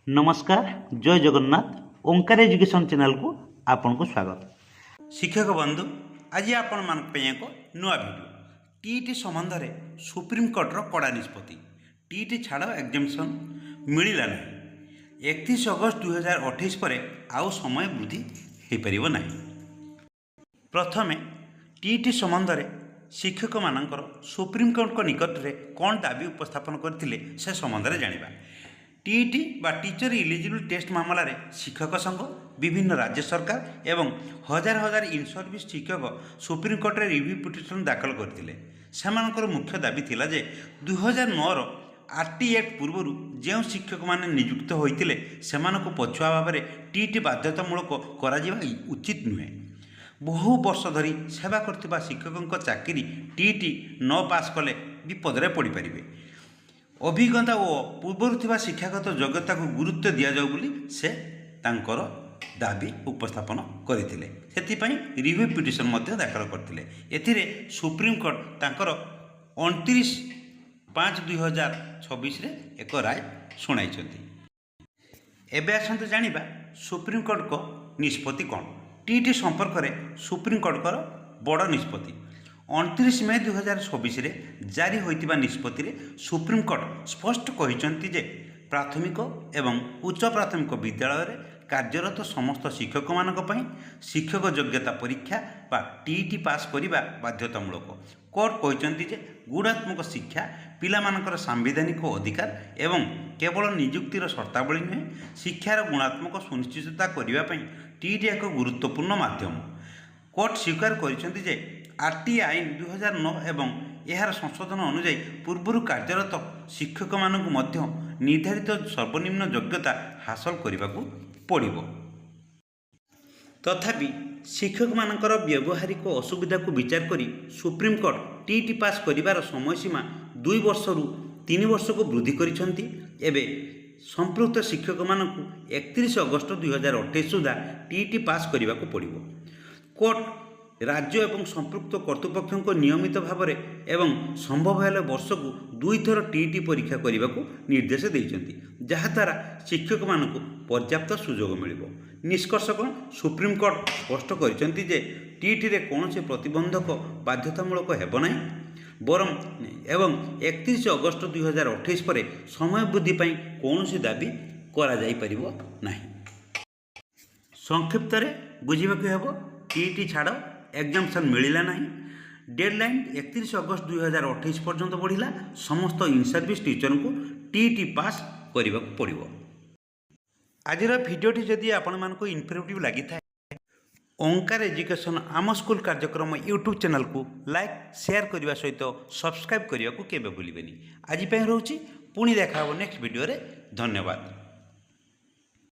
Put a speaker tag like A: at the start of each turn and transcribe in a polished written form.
A: नमस्कार जय जगन्नाथ ओंकार education channel को आपन को स्वागत। शिक्षक बंधु आज आपण मान एक नुआ वीडियो टीईटी संबंध में सुप्रीमकोर्टर कड़ा निष्पत्ति टीईटी छाड़ एग्जामिशन मिलला ना 31 अगस्त 2028 पर आउ समय वृद्धि हो पार ना। प्रथमे टीईटी संबंध में शिक्षक मानकर सुप्रीमकोर्ट निकट में कौन दाबी उपस्थापन करते से संबंध में जाना। टीईटी बा टीचर इलिजिबल टेस्ट मामला रे शिक्षक संघ विभिन्न राज्य सरकार एवं हजार हजार इन सर्विस शिक्षक सुप्रीमकोर्ट रे रिव्यू पिटिशन दाखल करथिले। सेमानकर मुख्य दाबी थिला जे 2009 रो आरटी एक्ट पूर्व जो शिक्षक माने नियुक्त होइतिले सेमानको पछुआ भाव में टीईटी बाध्यतामूलक करा जिबा उचित नुहे। बहु वर्ष धरी सेवा करथिबा शिक्षकक चाकरी टीईटी न पास कले विपद रे पड़ी पारिबे। अभिज्ञता और पूर्वर शिक्षागत योग्यता को गुरुत्व दि जाऊ बोली से तांकर दाबी उपस्थापन करथिले। सेतिपई रिव्यू पिटिशन दाखल करथिले। एथिरे सुप्रीमकोर्ट तांकर 29/5/2026 रे एक राय सुनाइछन्ती। एबे आसंतु जानिबा सुप्रीमकोर्ट को निष्पत्ति कौन। टीईटी संपर्क में सुप्रीमकोर्ट को बड़ निष्पत्ति 29 मई 2026 रे जारी होइतिबा निष्पत्ति रे सुप्रीमकोर्ट स्पष्ट कहिसंती जे प्राथमिक एवं उच्च प्राथमिक विद्यालय रे कार्यरत समस्त शिक्षक मानक पई शिक्षक योग्यता परीक्षा बा टीईटी पास करिबा बाध्यतामूलक। कोर्ट कहिसंती जे गुणात्मक शिक्षा पिला मानकर सांविधानिक अधिकार एवं केवल नियुक्तिर शर्तावली नुहे शिक्षार गुणात्मक सुनिश्चितता करिबा पई टीईटी एक गुरुत्वपूर्ण माध्यम। कोर्ट स्वीकार करिसंती जे आरटी आईन 2009 एवं यार संशोधन अनुଯାयी पूर्वर कार्यरत शिक्षक मानक मध्य निर्धारित सर्वनिम्न योग्यता हासिल करने को पड़ो। तथापि शिक्षक मानकर व्यावहारिक असुविधा को विचार करी सुप्रीमकोर्ट टीईटी पास करिवार समयसीमा 2 वर्ष रु 3 वर्ष को वृद्धि करिसंती। एबे संपृक्त शिक्षक मानक 31 अगस्त 2028 सुधा टीईटी पास करने को पड़ो। कोर्ट राज्य एवं संपृक्त कर्तृपक्ष को नियमित भाव में एवं संभव हेले वर्ष को 2 थर टीईटी परीक्षा करने को निर्देश देइछन्ति, जहाद्वारा शिक्षक मानक पर्याप्त सुजोग मिलिबो। निष्कर्ष कौन सुप्रीमकोर्ट स्पष्ट करिसन्ति जे टीईटी रे कौनसी प्रतिबंधक बाध्यतामूलक हेबो नाही बरं एवं 31 अगस्त 2028 पर समय वृद्धि पई कौनसी दाबी करा जाई परिबो नाही। संक्षिप्त रे बुझिबाकु हेबो टीईटी छाड़ एग्जामिशन मिलला ना। डेडलाइन 31 अगस्त 2028 पर्यंत बढ़ला। समस्त इन सर्विस टीचर को टीईटी पास करने को पड़ो। आज भिडियोटी जदि आपण मानक इनफर्मेटिव लगी था ओंकार एजुकेशन आम स्कूल कार्यक्रम यूट्यूब चैनल को लाइक शेयर करने सहित सब्सक्राइब करने को केबे भूलिबेनी। आज रोचे पुणी देखा नेक्स्ट वीडियो रे। धन्यवाद।